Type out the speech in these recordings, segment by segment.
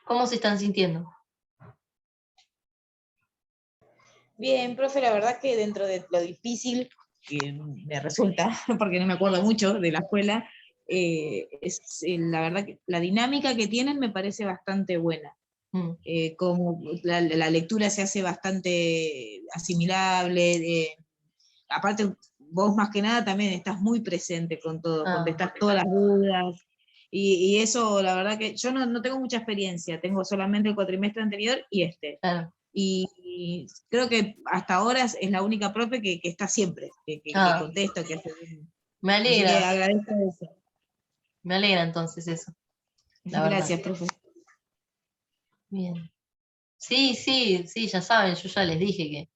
¿Cómo se están sintiendo? Bien, profe, la verdad que dentro de lo difícil que me resulta, porque no me acuerdo mucho de la escuela, la verdad que la dinámica que tienen me parece bastante buena. Como la lectura se hace bastante asimilable, aparte vos más que nada también estás muy presente con todo, contestás todas las dudas, y eso la verdad que yo no tengo mucha experiencia, tengo solamente el cuatrimestre anterior y este. Claro. Y creo que hasta ahora es la única profe que está siempre, que contesta, que hace bien. Me alegra. Así que agradezco eso. Me alegra entonces eso. Gracias, profe. Bien. Sí, ya saben, yo ya les dije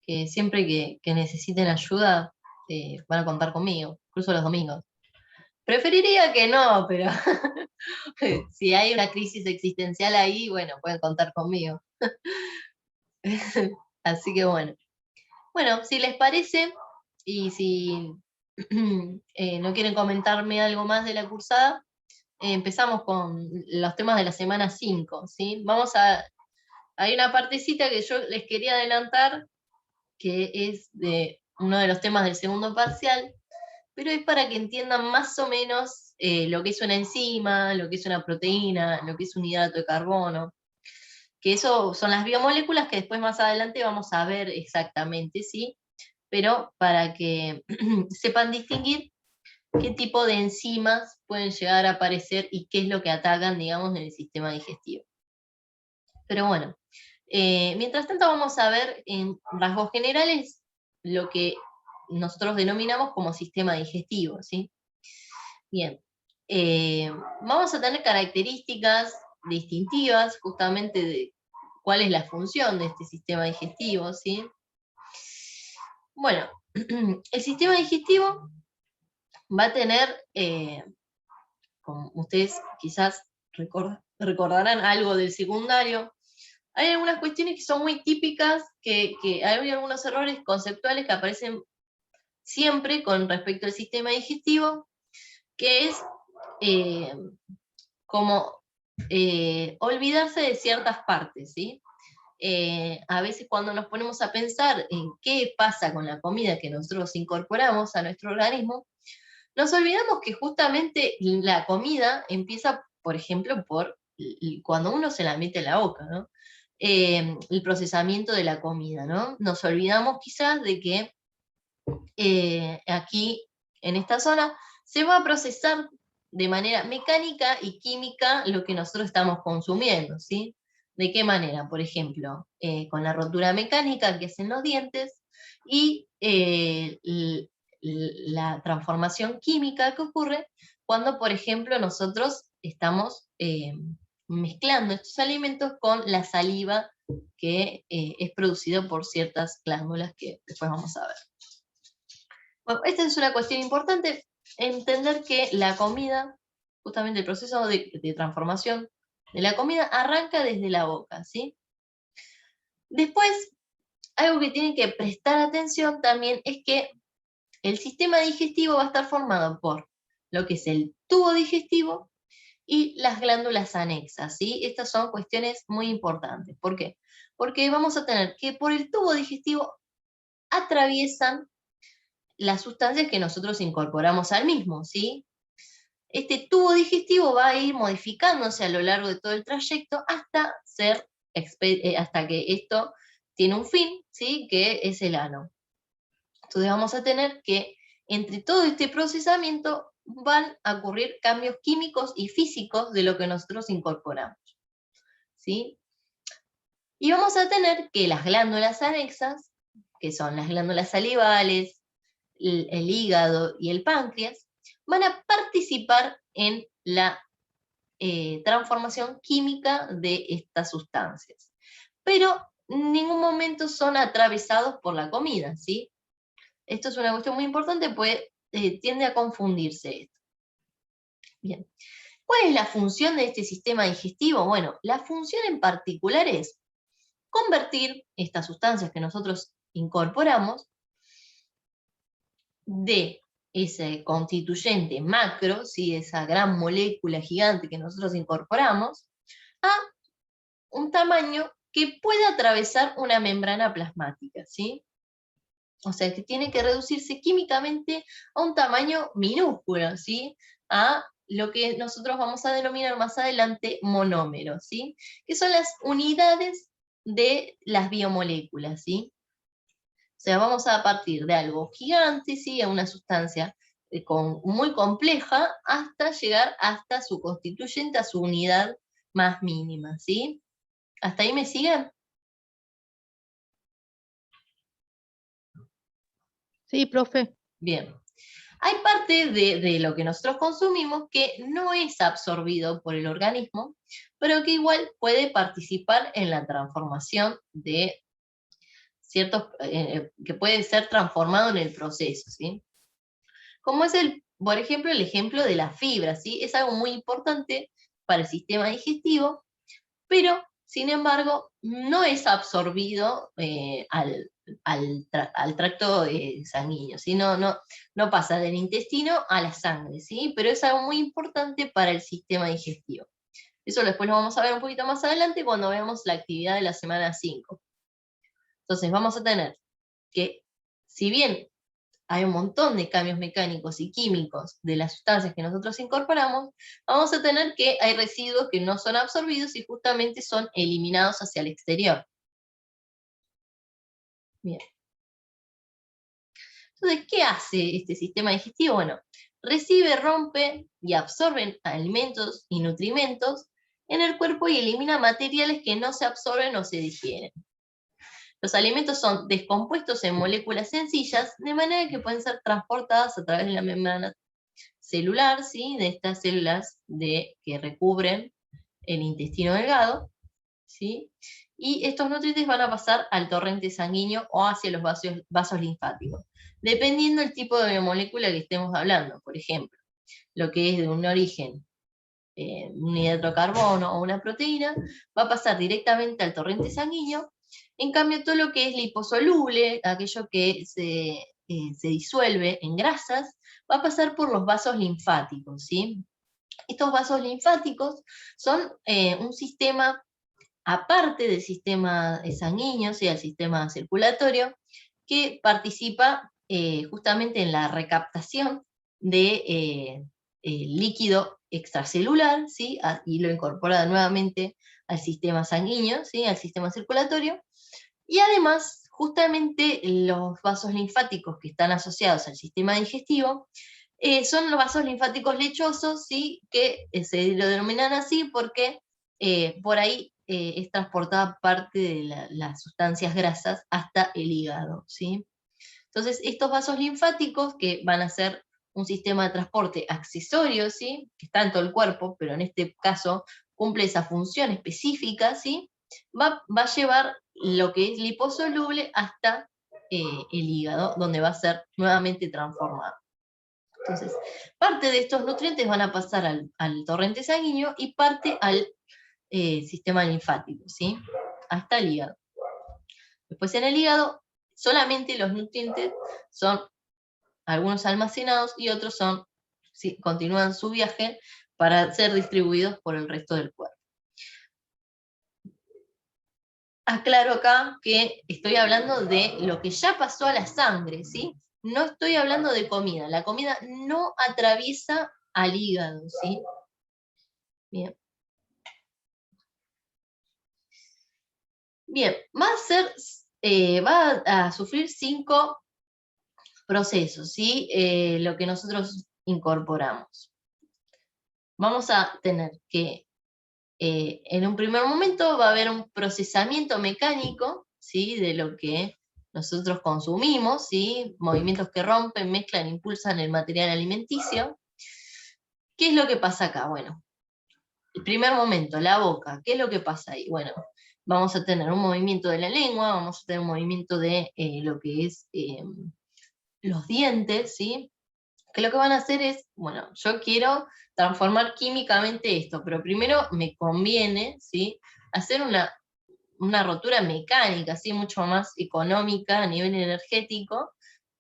que siempre que necesiten ayuda van a contar conmigo, incluso los domingos. Preferiría que no, pero si hay una crisis existencial ahí, bueno, pueden contar conmigo. Así que bueno. Bueno, si les parece, y si no quieren comentarme algo más de la cursada, empezamos con los temas de la semana 5, ¿sí? Hay una partecita que yo les quería adelantar, que es de uno de los temas del segundo parcial, pero es para que entiendan más o menos lo que es una enzima, lo que es una proteína, lo que es un hidrato de carbono, que eso son las biomoléculas que después más adelante vamos a ver exactamente, ¿sí? Pero para que sepan distinguir qué tipo de enzimas pueden llegar a aparecer y qué es lo que atacan, digamos, en el sistema digestivo. Pero bueno, mientras tanto vamos a ver en rasgos generales lo que nosotros denominamos como sistema digestivo, ¿sí? Bien, vamos a tener características distintivas justamente de cuál es la función de este sistema digestivo, ¿sí? Bueno, el sistema digestivo va a tener, como ustedes quizás recordarán algo del secundario, hay algunas cuestiones que son muy típicas, que hay algunos errores conceptuales que aparecen siempre con respecto al sistema digestivo, que es como olvidarse de ciertas partes, ¿sí? A veces cuando nos ponemos a pensar en qué pasa con la comida que nosotros incorporamos a nuestro organismo, nos olvidamos que justamente la comida empieza, por ejemplo, por cuando uno se la mete en la boca, ¿no? El procesamiento de la comida, ¿no? Nos olvidamos quizás de que aquí, en esta zona, se va a procesar de manera mecánica y química lo que nosotros estamos consumiendo, ¿sí? ¿De qué manera? Por ejemplo, con la rotura mecánica que hacen los dientes y la transformación química que ocurre cuando, por ejemplo, nosotros estamos mezclando estos alimentos con la saliva que es producida por ciertas glándulas que después vamos a ver. Bueno, esta es una cuestión importante, entender que la comida, justamente el proceso de transformación de la comida arranca desde la boca, ¿sí? Después, algo que tienen que prestar atención también es que el sistema digestivo va a estar formado por lo que es el tubo digestivo y las glándulas anexas, ¿sí? Estas son cuestiones muy importantes. ¿Por qué? Porque vamos a tener que por el tubo digestivo atraviesan las sustancias que nosotros incorporamos al mismo, ¿sí? Este tubo digestivo va a ir modificándose a lo largo de todo el trayecto hasta que esto tiene un fin, ¿sí? Que es el ano. Entonces vamos a tener que entre todo este procesamiento van a ocurrir cambios químicos y físicos de lo que nosotros incorporamos, ¿sí? Y vamos a tener que las glándulas anexas, que son las glándulas salivales, el hígado y el páncreas, van a participar en la transformación química de estas sustancias. Pero en ningún momento son atravesados por la comida, ¿sí? Esto es una cuestión muy importante, pues tiende a confundirse esto. Bien. ¿Cuál es la función de este sistema digestivo? Bueno, la función en particular es convertir estas sustancias que nosotros incorporamos de ese constituyente macro, ¿sí? Esa gran molécula gigante que nosotros incorporamos, a un tamaño que pueda atravesar una membrana plasmática, ¿sí? O sea, que tiene que reducirse químicamente a un tamaño minúsculo, ¿sí? A lo que nosotros vamos a denominar más adelante monómeros, ¿sí? Que son las unidades de las biomoléculas, ¿sí? O sea, vamos a partir de algo gigante, ¿sí? A una sustancia muy compleja, hasta llegar hasta su constituyente, a su unidad más mínima, ¿sí? ¿Hasta ahí me siguen? Sí, profe. Bien. Hay parte de lo que nosotros consumimos que no es absorbido por el organismo, pero que igual puede participar en la transformación de ciertos, que puede ser transformado en el proceso, ¿sí? Como es por ejemplo, el ejemplo de la fibra, ¿sí? Es algo muy importante para el sistema digestivo, pero sin embargo no es absorbido al tracto sanguíneo, ¿sí? No pasa del intestino a la sangre, ¿sí? Pero es algo muy importante para el sistema digestivo. Eso después lo vamos a ver un poquito más adelante cuando veamos la actividad de la semana 5. Entonces vamos a tener que, si bien hay un montón de cambios mecánicos y químicos de las sustancias que nosotros incorporamos, vamos a tener que hay residuos que no son absorbidos y justamente son eliminados hacia el exterior. Bien. Entonces, ¿qué hace este sistema digestivo? Bueno, recibe, rompe y absorbe alimentos y nutrimentos en el cuerpo y elimina materiales que no se absorben o se digieren. Los alimentos son descompuestos en moléculas sencillas, de manera que pueden ser transportadas a través de la membrana celular, ¿sí? De estas células que recubren el intestino delgado, ¿sí? Y estos nutrientes van a pasar al torrente sanguíneo o hacia los vasos linfáticos, dependiendo del tipo de biomolécula que estemos hablando. Por ejemplo, lo que es de un origen, un hidrocarbono o una proteína, va a pasar directamente al torrente sanguíneo. En cambio, todo lo que es liposoluble, aquello que se disuelve en grasas, va a pasar por los vasos linfáticos, ¿sí? Estos vasos linfáticos son un sistema aparte del sistema sanguíneo, o sea, el sistema circulatorio, que participa justamente en la recaptación de líquido extracelular, ¿sí? Y lo incorpora nuevamente al sistema sanguíneo, ¿sí? Al sistema circulatorio, y además, justamente los vasos linfáticos que están asociados al sistema digestivo son los vasos linfáticos lechosos, ¿sí? Que se lo denominan así porque por ahí es transportada parte de las sustancias grasas hasta el hígado, ¿sí? Entonces, estos vasos linfáticos, que van a ser un sistema de transporte accesorio, ¿sí? Que está en todo el cuerpo, pero en este caso cumple esa función específica, ¿sí? Va a llevar lo que es liposoluble hasta el hígado, donde va a ser nuevamente transformado. Entonces, parte de estos nutrientes van a pasar al torrente sanguíneo y parte al sistema linfático, ¿sí? Hasta el hígado. Después en el hígado, solamente los nutrientes son algunos almacenados y otros continúan su viaje para ser distribuidos por el resto del cuerpo. Aclaro acá que estoy hablando de lo que ya pasó a la sangre, ¿sí? No estoy hablando de comida. La comida no atraviesa al hígado, ¿sí? Bien. Bien, va a sufrir 5 procesos, ¿sí? Lo que nosotros incorporamos. Vamos a tener que, en un primer momento va a haber un procesamiento mecánico, ¿sí? De lo que nosotros consumimos, ¿sí? Movimientos que rompen, mezclan, impulsan el material alimenticio. ¿Qué es lo que pasa acá? Bueno, el primer momento, la boca, ¿qué es lo que pasa ahí? Bueno, vamos a tener un movimiento de la lengua, vamos a tener un movimiento de lo que es los dientes, ¿sí? Que lo que van a hacer es, bueno, yo quiero transformar químicamente esto, pero primero me conviene, ¿sí? Hacer una rotura mecánica, ¿sí? Mucho más económica a nivel energético,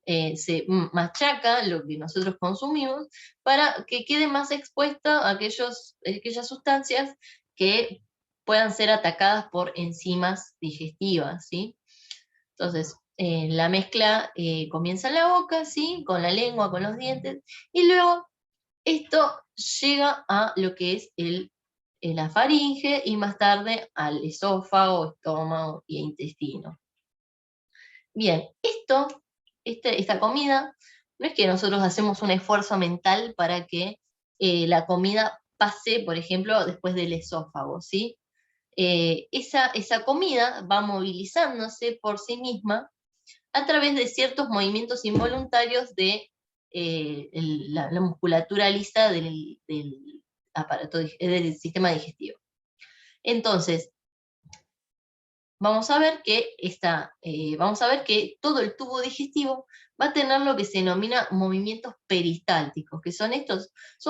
se machaca lo que nosotros consumimos para que quede más expuesta a aquellas sustancias que puedan ser atacadas por enzimas digestivas, ¿sí? Entonces, la mezcla comienza en la boca, ¿sí? Con la lengua, con los dientes, y luego esto llega a lo que es la faringe y más tarde al esófago, estómago y intestino. Bien, esta comida, no es que nosotros hacemos un esfuerzo mental para que la comida pase, por ejemplo, después del esófago, ¿sí? Esa comida va movilizándose por sí misma a través de ciertos movimientos involuntarios de la musculatura lisa del aparato, del sistema digestivo. Entonces, vamos a ver que todo el tubo digestivo va a tener lo que se denomina movimientos peristálticos, que son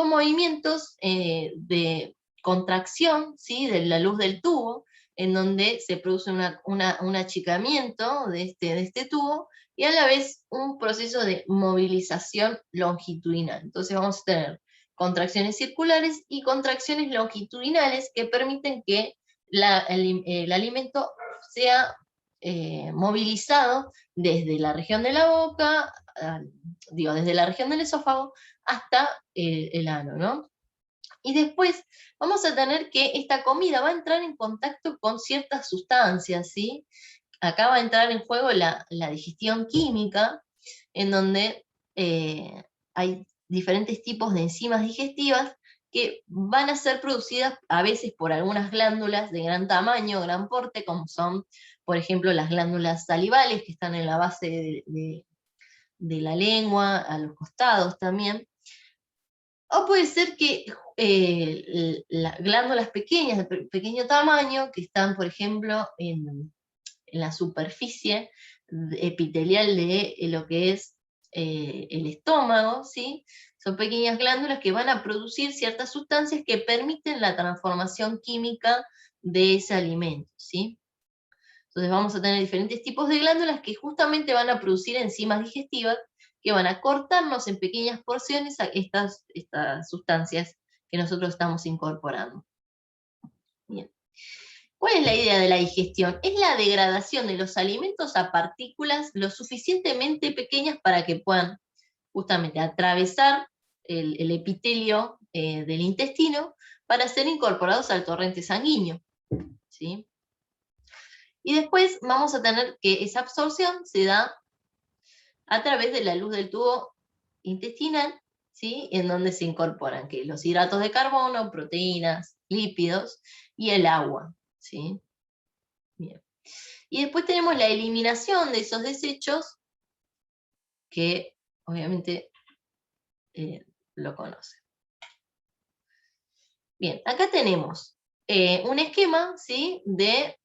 movimientos de contracción, ¿sí? De la luz del tubo, en donde se produce un achicamiento de este tubo, y a la vez un proceso de movilización longitudinal. Entonces vamos a tener contracciones circulares y contracciones longitudinales que permiten que el alimento sea movilizado desde la región de la boca, desde la región del esófago hasta el ano, ¿no? Y después vamos a tener que esta comida va a entrar en contacto con ciertas sustancias, ¿sí? Acá va a entrar en juego la digestión química, en donde hay diferentes tipos de enzimas digestivas que van a ser producidas a veces por algunas glándulas de gran tamaño, gran porte, como son, por ejemplo, las glándulas salivales, que están en la base de la lengua, a los costados también. O puede ser que las glándulas pequeñas, de pequeño tamaño, que están, por ejemplo, en la superficie epitelial de lo que es el estómago, ¿sí? Son pequeñas glándulas que van a producir ciertas sustancias que permiten la transformación química de ese alimento, ¿sí? Entonces vamos a tener diferentes tipos de glándulas que justamente van a producir enzimas digestivas que van a cortarnos en pequeñas porciones a estas sustancias que nosotros estamos incorporando. Bien. ¿Cuál es la idea de la digestión? Es la degradación de los alimentos a partículas lo suficientemente pequeñas para que puedan justamente atravesar el epitelio del intestino para ser incorporados al torrente sanguíneo, ¿sí? Y después vamos a tener que esa absorción se da a través de la luz del tubo intestinal, ¿sí? En donde se incorporan que los hidratos de carbono, proteínas, lípidos y el agua, ¿sí? Bien. Y después tenemos la eliminación de esos desechos, que obviamente lo conocen. Bien, acá tenemos un esquema, ¿sí? De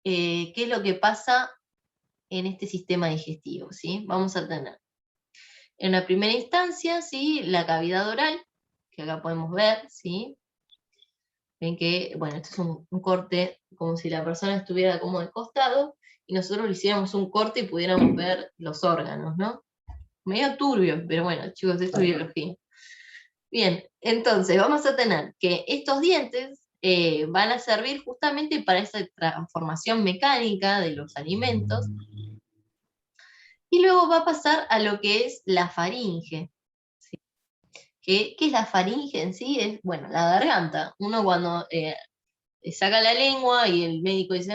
qué es lo que pasa en este sistema digestivo, ¿sí? Vamos a tener en la primera instancia, ¿sí? La cavidad oral, que acá podemos ver, ¿sí? Ven que, bueno, esto es un corte como si la persona estuviera como de costado y nosotros le hiciéramos un corte y pudiéramos ver los órganos, ¿no? Medio turbio, pero bueno, chicos, esto es biología. Bien, entonces vamos a tener que estos dientes van a servir justamente para esa transformación mecánica de los alimentos, y luego va a pasar a lo que es la faringe. ¿Sí? ¿Qué es la faringe en sí? Es, bueno, la garganta. Uno cuando saca la lengua y el médico dice,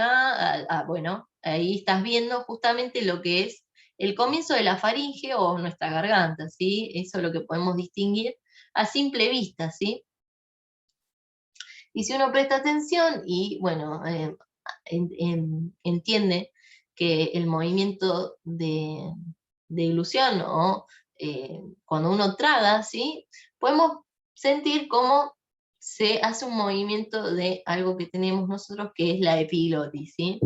bueno, ahí estás viendo justamente lo que es el comienzo de la faringe o nuestra garganta, ¿sí? Eso es lo que podemos distinguir a simple vista, ¿sí? Y si uno presta atención y, bueno, entiende que el movimiento de ilusión o cuando uno traga, ¿sí? Podemos sentir cómo se hace un movimiento de algo que tenemos nosotros que es la epiglotis, ¿sí?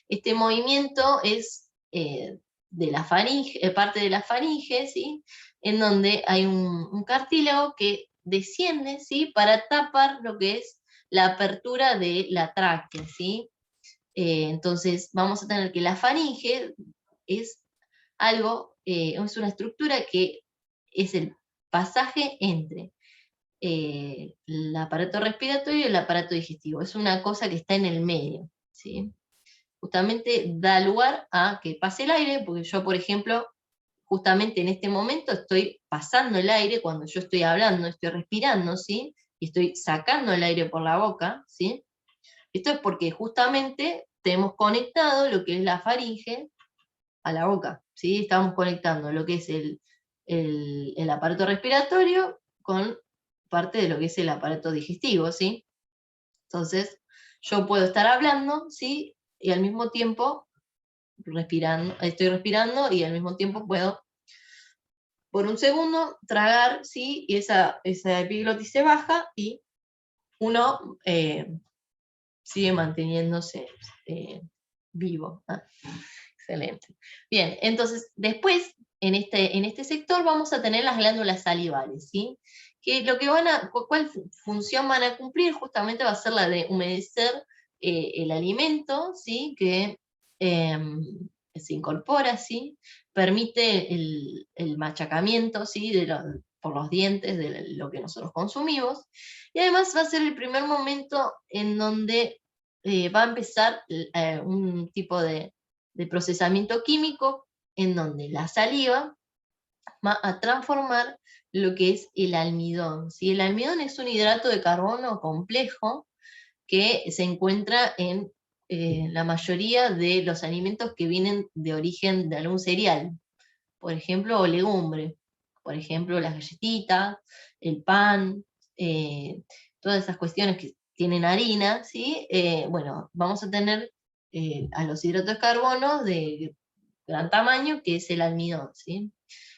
Este movimiento es de la faringe, parte de la faringe, ¿sí? En donde hay un cartílago que desciende, ¿sí? Para tapar lo que es la apertura de la tráquea, ¿sí? Entonces vamos a tener que la faringe es algo es una estructura que es el pasaje entre el aparato respiratorio y el aparato digestivo. Es una cosa que está en el medio, ¿sí? Justamente da lugar a que pase el aire, porque yo, por ejemplo, justamente en este momento estoy pasando el aire cuando yo estoy hablando, estoy respirando, ¿sí? Y estoy sacando el aire por la boca, ¿sí? Esto es porque justamente tenemos conectado lo que es la faringe a la boca, ¿sí? Estamos conectando lo que es el aparato respiratorio con parte de lo que es el aparato digestivo, ¿sí? Entonces, yo puedo estar hablando, ¿sí? Y al mismo tiempo estoy respirando y al mismo tiempo puedo, por un segundo, tragar, ¿sí? Y esa epiglotis se baja y uno sigue manteniéndose vivo. Excelente. Bien, entonces después, en este sector vamos a tener las glándulas salivales, ¿sí? Que lo que ¿cuál función van a cumplir? Justamente va a ser la de humedecer el alimento, ¿sí? Que se incorpora, ¿sí? Permite el machacamiento, ¿sí? Por los dientes de lo que nosotros consumimos. Y además va a ser el primer momento en donde va a empezar un tipo de procesamiento químico en donde la saliva va a transformar lo que es el almidón, ¿sí? El almidón es un hidrato de carbono complejo que se encuentra en la mayoría de los alimentos que vienen de origen de algún cereal, por ejemplo, o legumbre, por ejemplo, las galletitas, el pan, todas esas cuestiones que tienen harina, ¿sí? Bueno, vamos a tener a los hidratos de carbono de gran tamaño, que es el almidón, ¿sí?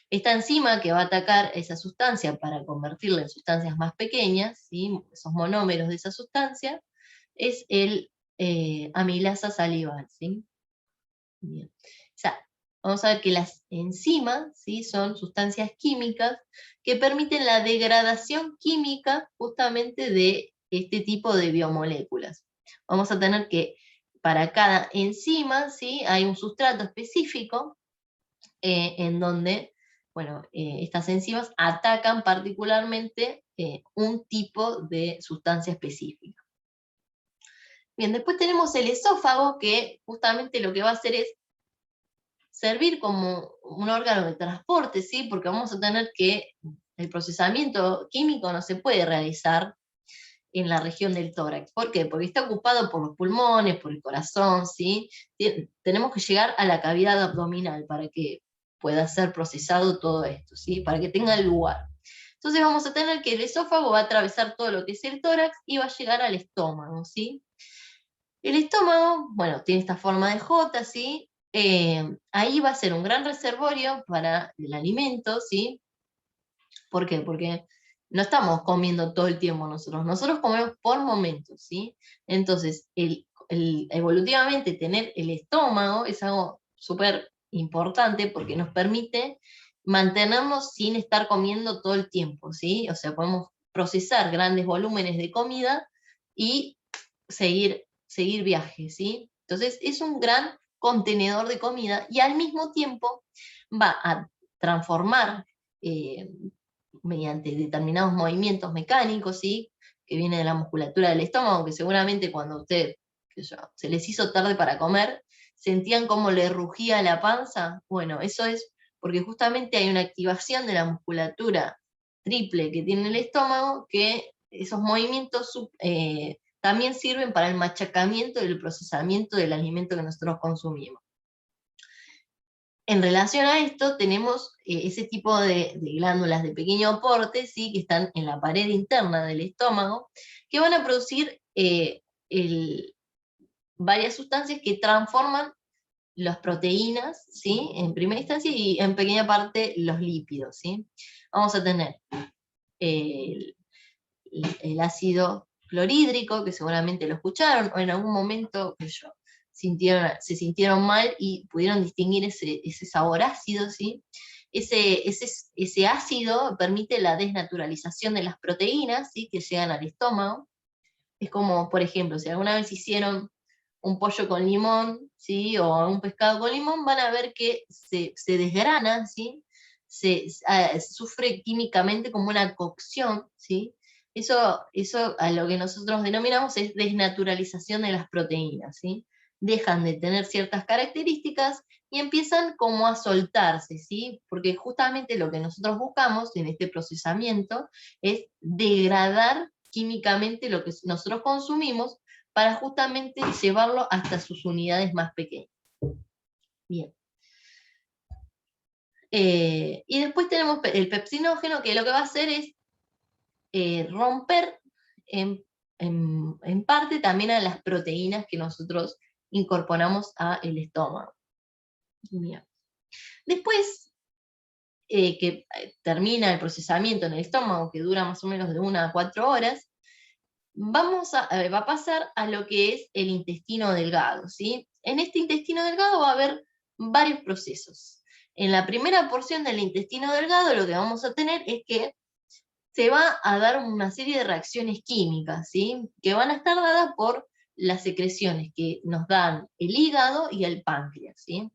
Esta enzima que va a atacar esa sustancia para convertirla en sustancias más pequeñas, ¿sí? Esos monómeros de esa sustancia, es el amilasa salival, ¿sí? Bien. O sea, vamos a ver que las enzimas, ¿sí? Son sustancias químicas que permiten la degradación química justamente de este tipo de biomoléculas. Vamos a tener que para cada enzima, ¿sí? Hay un sustrato específico en donde, bueno, estas enzimas atacan particularmente un tipo de sustancia específica. Bien, después tenemos el esófago, que justamente lo que va a hacer es servir como un órgano de transporte, ¿sí? Porque vamos a tener que el procesamiento químico no se puede realizar en la región del tórax. ¿Por qué? Porque está ocupado por los pulmones, por el corazón, ¿sí? Tenemos que llegar a la cavidad abdominal para que pueda ser procesado todo esto, ¿sí? Para que tenga lugar. Entonces vamos a tener que el esófago va a atravesar todo lo que es el tórax y va a llegar al estómago, ¿sí? El estómago, bueno, tiene esta forma de J, ¿sí? Ahí va a ser un gran reservorio para el alimento, ¿sí? ¿Por qué? Porque no estamos comiendo todo el tiempo nosotros comemos por momentos, ¿sí? Entonces, evolutivamente tener el estómago es algo súper importante porque nos permite mantenernos sin estar comiendo todo el tiempo, ¿sí? O sea, podemos procesar grandes volúmenes de comida y seguir viajes, ¿sí? Entonces, es un gran contenedor de comida y al mismo tiempo va a transformar mediante determinados movimientos mecánicos, ¿sí? Que viene de la musculatura del estómago, que seguramente cuando usted, se les hizo tarde para comer, sentían cómo le rugía la panza. Bueno, eso es porque justamente hay una activación de la musculatura triple que tiene el estómago, que esos movimientos también sirven para el machacamiento y el procesamiento del alimento que nosotros consumimos. En relación a esto, tenemos ese tipo de glándulas de pequeño aporte, ¿sí? Que están en la pared interna del estómago, que van a producir varias sustancias que transforman las proteínas, ¿sí? En primera instancia, y en pequeña parte los lípidos, ¿sí? Vamos a tener el ácido clorhídrico, que seguramente lo escucharon, o en algún momento se sintieron mal y pudieron distinguir ese sabor ácido, ¿sí? Ese ácido permite la desnaturalización de las proteínas, ¿sí? Que llegan al estómago. Es como, por ejemplo, si alguna vez hicieron un pollo con limón, ¿sí? O un pescado con limón, van a ver que se desgrana, ¿sí? Sufre químicamente como una cocción, ¿sí? Eso a lo que nosotros denominamos es desnaturalización de las proteínas, ¿sí? Dejan de tener ciertas características y empiezan como a soltarse, ¿sí? Porque justamente lo que nosotros buscamos en este procesamiento es degradar químicamente lo que nosotros consumimos para justamente llevarlo hasta sus unidades más pequeñas. Bien. Y después tenemos el pepsinógeno, que lo que va a hacer es romper en parte también a las proteínas que nosotros incorporamos al estómago. Bien. Después que termina el procesamiento en el estómago, que dura más o menos de 1 a 4 horas, va a pasar a lo que es el intestino delgado, ¿sí? En este intestino delgado va a haber varios procesos. En la primera porción del intestino delgado lo que vamos a tener es que se va a dar una serie de reacciones químicas, ¿sí? Que van a estar dadas por las secreciones que nos dan el hígado y el páncreas, ¿sí?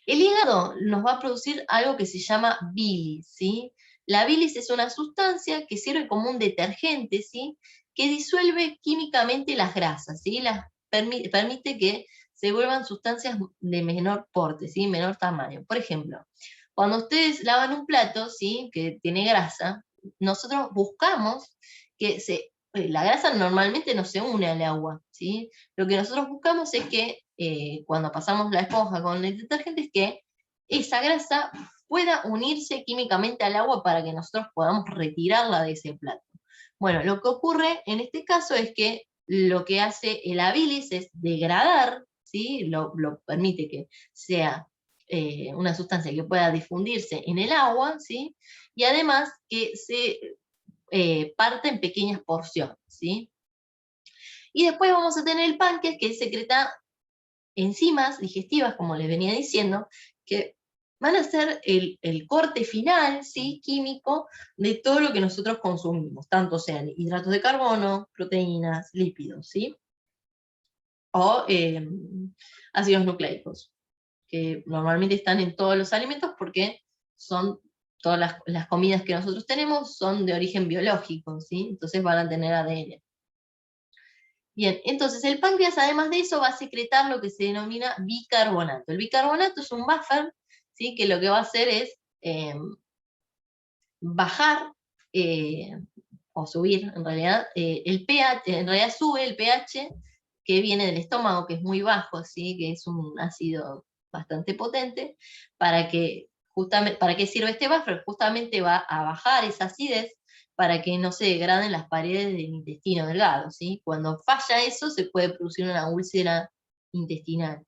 El hígado nos va a producir algo que se llama bilis, ¿sí? La bilis es una sustancia que sirve como un detergente, ¿sí? Que disuelve químicamente las grasas, ¿sí? Permite que se vuelvan sustancias de menor porte, ¿sí? Menor tamaño. Por ejemplo, cuando ustedes lavan un plato, ¿sí? Que tiene grasa, nosotros buscamos que la grasa normalmente no se une al agua, ¿sí? Lo que nosotros buscamos es que cuando pasamos la esponja con el detergente es que esa grasa pueda unirse químicamente al agua para que nosotros podamos retirarla de ese plato. Bueno, lo que ocurre en este caso es que lo que hace el bilis es degradar, ¿sí? Lo permite que sea una sustancia que pueda difundirse en el agua, ¿sí? Y además que se parte en pequeñas porciones, ¿sí? Y después vamos a tener el páncreas, que secreta enzimas digestivas, como les venía diciendo, que van a ser el corte final, ¿sí? Químico de todo lo que nosotros consumimos, tanto sean hidratos de carbono, proteínas, lípidos, ¿sí? O ácidos nucleicos, que normalmente están en todos los alimentos porque son todas las comidas que nosotros tenemos son de origen biológico, ¿sí? Entonces van a tener ADN. Bien, entonces el páncreas además de eso va a secretar lo que se denomina bicarbonato. El bicarbonato es un buffer, ¿sí? Que lo que va a hacer es bajar o subir en realidad el pH, en realidad sube el pH que viene del estómago, que es muy bajo, ¿sí? Que es un ácido bastante potente, para que justamente, ¿para qué sirve este buffer? Justamente va a bajar esa acidez para que no se degraden las paredes del intestino delgado, ¿sí? Cuando falla eso, se puede producir una úlcera intestinal.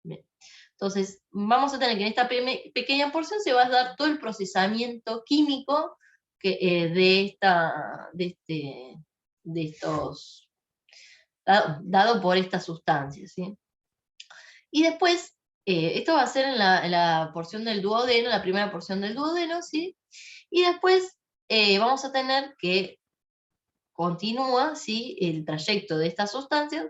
Bien. Entonces, vamos a tener que en esta pequeña porción se va a dar todo el procesamiento químico de estos, dado por estas sustancias, ¿sí? Y después, esto va a ser en la porción del duodeno, la primera porción del duodeno, ¿sí? Y después vamos a tener que continúa, ¿sí? El trayecto de estas sustancias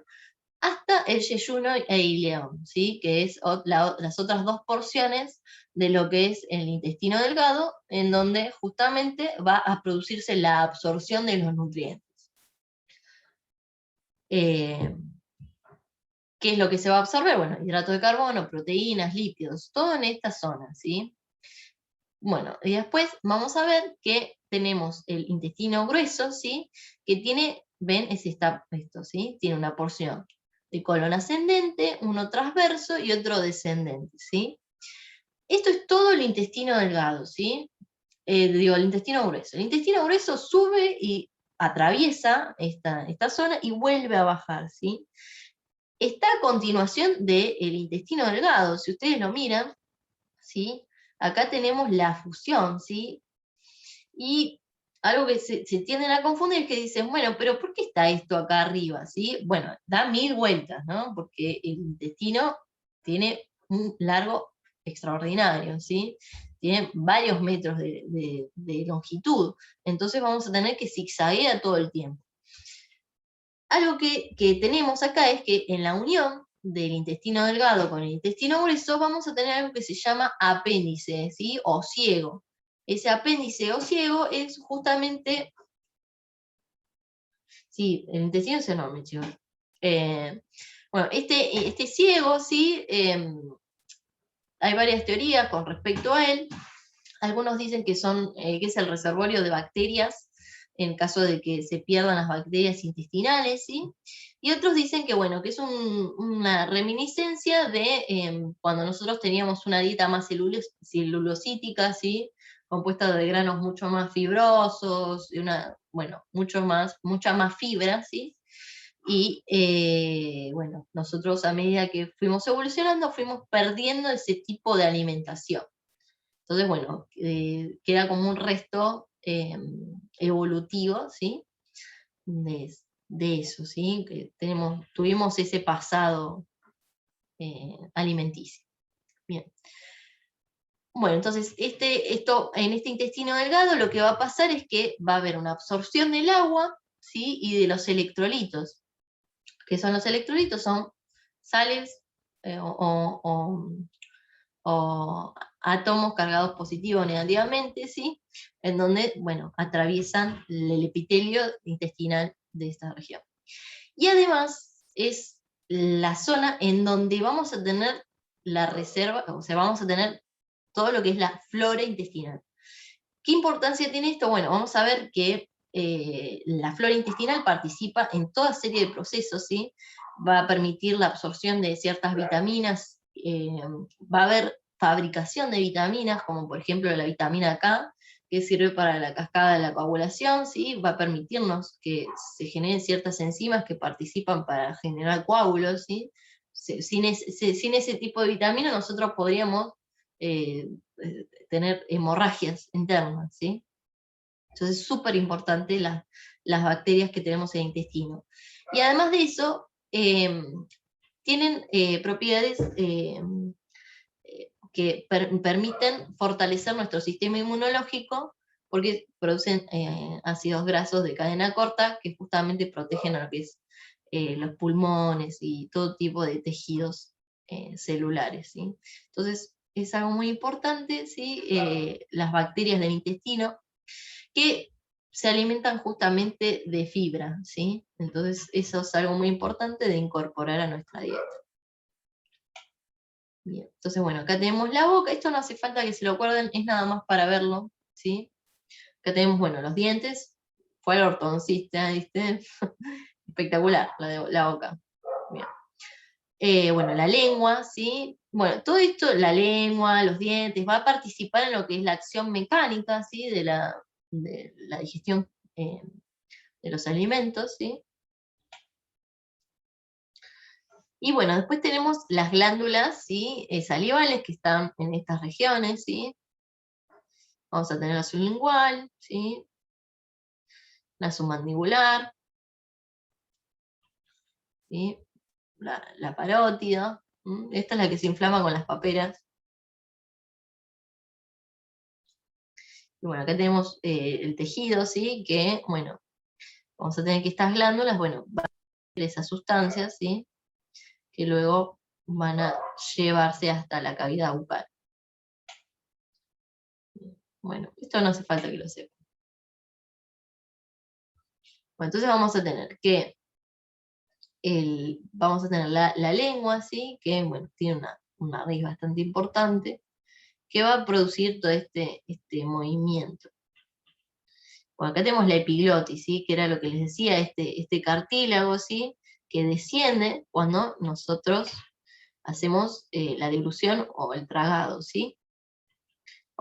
hasta el yeyuno e ileón, ¿sí? Que es las otras dos porciones de lo que es el intestino delgado, en donde justamente va a producirse la absorción de los nutrientes. ¿Qué es lo que se va a absorber? Bueno, hidratos de carbono, proteínas, lípidos, todo en esta zona, ¿sí? Bueno, y después vamos a ver que tenemos el intestino grueso, ¿sí? Que tiene, ven, esto, ¿sí? Tiene una porción de colon ascendente, uno transverso y otro descendente, ¿sí? Esto es todo el intestino delgado, ¿sí? El intestino grueso. El intestino grueso sube y atraviesa esta zona y vuelve a bajar, ¿sí? Está a continuación del intestino delgado. Si ustedes lo miran, ¿sí? Acá tenemos la fusión, ¿sí? Y algo que se tienden a confundir es que dicen, bueno, pero ¿por qué está esto acá arriba? ¿Sí? Bueno, da 1000 vueltas, ¿no? Porque el intestino tiene un largo extraordinario, ¿sí? Tiene varios metros de longitud. Entonces vamos a tener que zigzaguear todo el tiempo. algo que tenemos acá es que en la unión del intestino delgado con el intestino grueso vamos a tener algo que se llama apéndice, ¿sí? O ciego. Ese apéndice o ciego es justamente, sí, el intestino es enorme, chicos. Bueno, este ciego, ¿sí? Hay varias teorías con respecto a él. Algunos dicen que es el reservorio de bacterias en caso de que se pierdan las bacterias intestinales, ¿sí? Y otros dicen que, bueno, que es una reminiscencia de cuando nosotros teníamos una dieta más celulosítica, ¿sí? Compuesta de granos mucho más fibrosos, mucha más fibra, ¿sí? Y bueno, nosotros a medida que fuimos evolucionando, fuimos perdiendo ese tipo de alimentación. Entonces, bueno, queda como un resto evolutivo, ¿sí? De eso, ¿sí? Que tuvimos ese pasado alimenticio. Bien. Bueno, entonces, en este intestino delgado lo que va a pasar es que va a haber una absorción del agua, ¿sí? Y de los electrolitos. ¿Qué son los electrolitos? Son sales o átomos cargados positivo o negativamente, ¿sí? En donde, bueno, atraviesan el epitelio intestinal de esta región. Y además es la zona en donde vamos a tener la reserva, o sea, vamos a tener todo lo que es la flora intestinal. ¿Qué importancia tiene esto? Bueno, vamos a ver que la flora intestinal participa en toda serie de procesos, ¿sí? Va a permitir la absorción de ciertas vitaminas, va a haber fabricación de vitaminas, como por ejemplo la vitamina K, que sirve para la cascada de la coagulación, ¿sí? Va a permitirnos que se generen ciertas enzimas que participan para generar coágulos, ¿sí? Sin ese tipo de vitamina nosotros podríamos tener hemorragias internas, ¿sí? Entonces es súper importante las bacterias que tenemos en el intestino. Y además de eso, tienen propiedades que permiten fortalecer nuestro sistema inmunológico porque producen ácidos grasos de cadena corta que justamente protegen a lo que es los pulmones y todo tipo de tejidos celulares, ¿sí? Entonces, es algo muy importante, ¿sí? Las bacterias del intestino, que se alimentan justamente de fibra, ¿sí? Entonces, eso es algo muy importante de incorporar a nuestra dieta. Bien, entonces, bueno, acá tenemos la boca, esto no hace falta que se lo acuerden, es nada más para verlo, ¿sí? Acá tenemos, bueno, los dientes, fue el ortodoncista, ¿viste? Espectacular, la boca. Bien. Bueno, la lengua, ¿sí? Bueno, todo esto, la lengua, los dientes, va a participar en lo que es la acción mecánica, ¿sí? De la digestión de los alimentos, ¿sí? Y bueno, después tenemos las glándulas, ¿sí? Salivales que están en estas regiones, ¿sí? Vamos a tener la sublingual, ¿sí? La submandibular, ¿sí? La parótida. Esta es la que se inflama con las paperas. Y bueno, acá tenemos el tejido, ¿sí? Que, bueno, vamos a tener que estas glándulas, bueno, van a tener esas sustancias, ¿sí? Que luego van a llevarse hasta la cavidad bucal. Bueno, esto no hace falta que lo sepan. Bueno, entonces vamos a tener que vamos a tener la lengua, ¿sí? Que, bueno, tiene una raíz bastante importante, que va a producir todo este movimiento. Bueno, acá tenemos la epiglotis, ¿sí? Que era lo que les decía, este cartílago, ¿sí? Que desciende cuando nosotros hacemos la deglución o el tragado, ¿sí?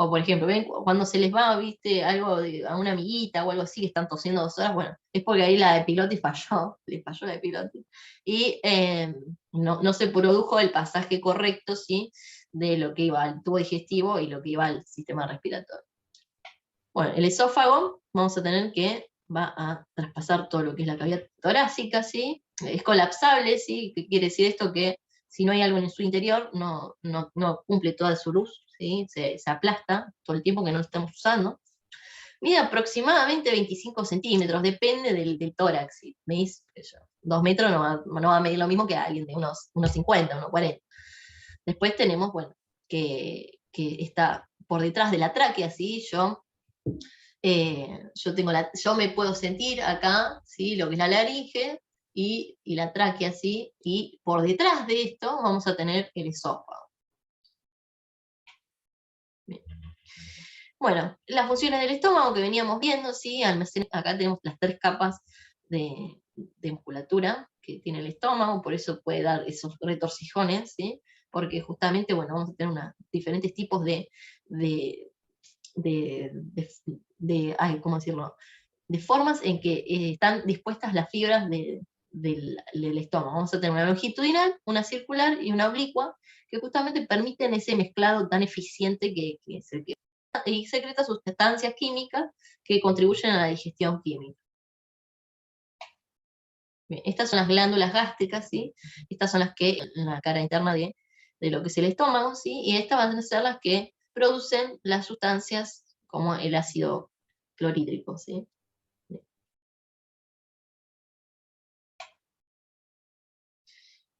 O por ejemplo, ven, cuando se les va, viste, algo a una amiguita o algo así, que están tosiendo 2 horas, bueno, es porque ahí la epiglotis falló, le falló la epiglotis. Y no se produjo el pasaje correcto, ¿sí? De lo que iba al tubo digestivo y lo que iba al sistema respiratorio. Bueno, el esófago, vamos a tener que va a traspasar todo lo que es la cavidad torácica, ¿sí? Es colapsable, ¿sí? ¿Qué quiere decir esto? Que si no hay algo en su interior, no cumple toda su luz, ¿sí? Se aplasta todo el tiempo que no lo estamos usando. Mide aproximadamente 25 centímetros, depende del tórax, ¿sí? 2 metros no va a medir lo mismo que alguien de unos 50, unos 40. Después tenemos, bueno, que está por detrás de la tráquea, ¿sí? Yo me puedo sentir acá, ¿sí? Lo que es la laringe y la tráquea, ¿sí? Y por detrás de esto vamos a tener el esófago. Bien. Bueno, las funciones del estómago que veníamos viendo, ¿sí? Acá tenemos las 3 capas de musculatura que tiene el estómago, por eso puede dar esos retorcijones, ¿sí? Porque justamente, bueno, vamos a tener diferentes tipos ¿cómo decirlo? De formas en que están dispuestas las fibras del estómago. Vamos a tener una longitudinal, una circular y una oblicua, que justamente permiten ese mezclado tan eficiente y secreta sustancias químicas que contribuyen a la digestión química. Bien, estas son las glándulas gástricas, ¿sí? Estas son las que, en la cara interna de lo que es el estómago, ¿sí? Y estas van a ser las que producen las sustancias como el ácido clorhídrico, ¿sí?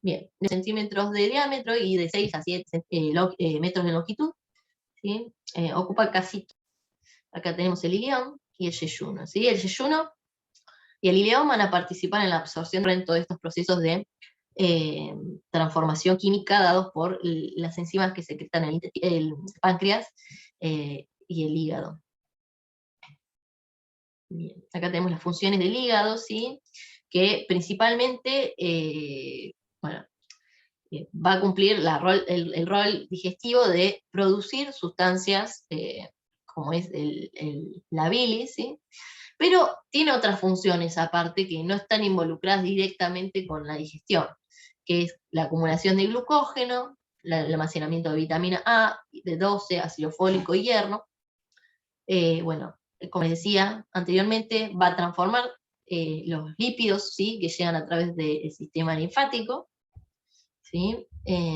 Bien, de centímetros de diámetro y de 6 a 7 metros de longitud, ¿sí? Ocupa casi todo. Acá tenemos el ileón y el yeyuno, ¿sí? El yeyuno y el ileón van a participar en la absorción en todos estos procesos de transformación química dados por las enzimas que secretan el páncreas y el hígado. Bien, acá tenemos las funciones del hígado, ¿sí? Que principalmente, bueno, va a cumplir el rol digestivo de producir sustancias como es la bilis, ¿sí? Pero tiene otras funciones aparte que no están involucradas directamente con la digestión, que es la acumulación de glucógeno, el almacenamiento de vitamina A, de 12, ácido fólico y hierro. Bueno, como les decía anteriormente, va a transformar los lípidos, ¿sí? Que llegan a través del sistema linfático, ¿sí?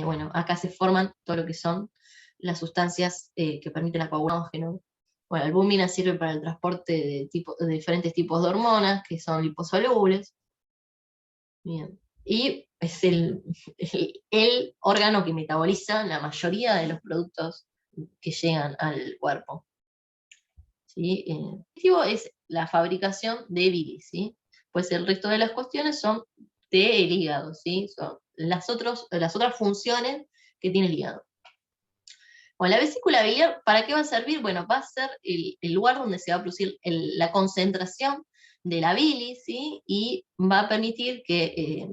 Bueno, acá se forman todo lo que son las sustancias que permiten la coagulación. Bueno, la albúmina sirve para el transporte de diferentes tipos de hormonas, que son liposolubles. Bien. Y es el órgano que metaboliza la mayoría de los productos que llegan al cuerpo. ¿Sí? El objetivo es la fabricación de bilis, ¿sí? Pues el resto de las cuestiones son del hígado, ¿sí? Son las otras funciones que tiene el hígado. Bueno, la vesícula biliar, ¿para qué va a servir? Bueno, va a ser el lugar donde se va a producir la concentración de la bilis, ¿sí? Y va a permitir que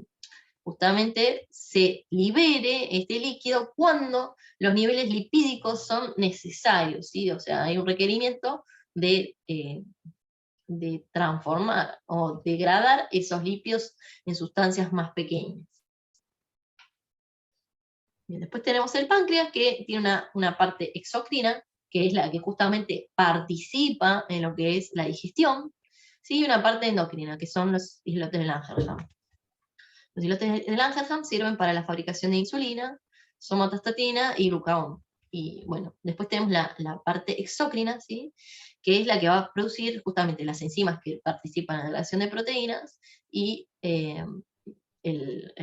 justamente se libere este líquido cuando los niveles lipídicos son necesarios, ¿sí? O sea, hay un requerimiento de transformar o degradar esos lípidos en sustancias más pequeñas. Bien, después tenemos el páncreas, que tiene una parte exocrina, que es la que justamente participa en lo que es la digestión, ¿sí? Y una parte endocrina, que son los islotes de Langerhans. Los islotes de Langerhans sirven para la fabricación de insulina, somatostatina y glucagón. Y bueno, después tenemos la parte exócrina, ¿sí? Que es la que va a producir justamente las enzimas que participan en la relación de proteínas y el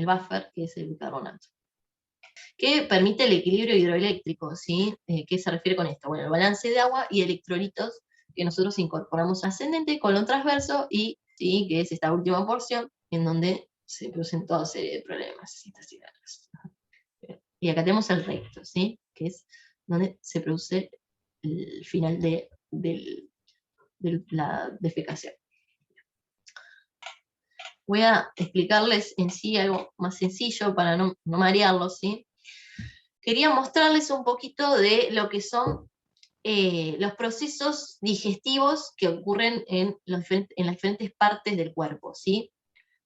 buffer, que es el bicarbonato, que permite el equilibrio hidroeléctrico, ¿sí? ¿Qué se refiere con esto? Bueno, el balance de agua y electrolitos que nosotros incorporamos ascendente, colon transverso, y ¿sí? Que es esta última porción en donde se producen toda serie de problemas intestinales. Y acá tenemos el recto, ¿sí? Que es donde se produce el final de la defecación. Voy a explicarles en sí algo más sencillo para no marearlos, ¿sí? Quería mostrarles un poquito de lo que son los procesos digestivos que ocurren en las diferentes partes del cuerpo, ¿sí?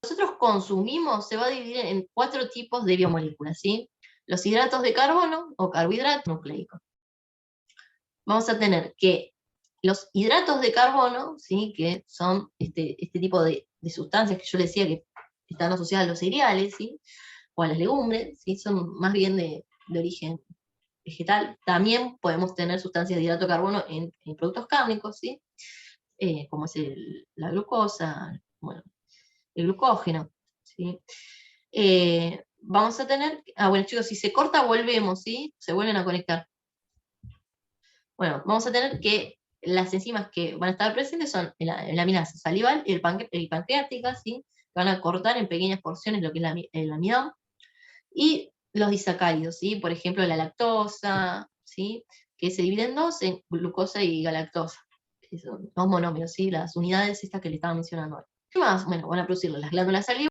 Nosotros consumimos, se va a dividir en 4 tipos de biomoléculas, ¿sí? Los hidratos de carbono o carbohidratos nucleicos. Vamos a tener que los hidratos de carbono, ¿sí? Que son este tipo de sustancias que yo les decía que están asociadas a los cereales, ¿sí? O a las legumbres, ¿sí? Son más bien de origen vegetal. También podemos tener sustancias de hidrato de carbono en productos cárnicos, ¿sí? Como es la glucosa, bueno, el glucógeno. ¿sí? Vamos a tener, bueno chicos, si se corta volvemos, ¿sí? Se vuelven a conectar. Bueno, vamos a tener que las enzimas que van a estar presentes son la aminasa salival y el pancreática, ¿sí? Van a cortar en pequeñas porciones lo que es el almidón. Y los disacáridos, ¿sí? Por ejemplo, la lactosa, ¿sí? Que se divide en dos, en glucosa y galactosa. Son dos monómeros, ¿sí? Las unidades estas que le estaba mencionando ahora. ¿Qué más? Bueno, van a producir las glándulas salivales.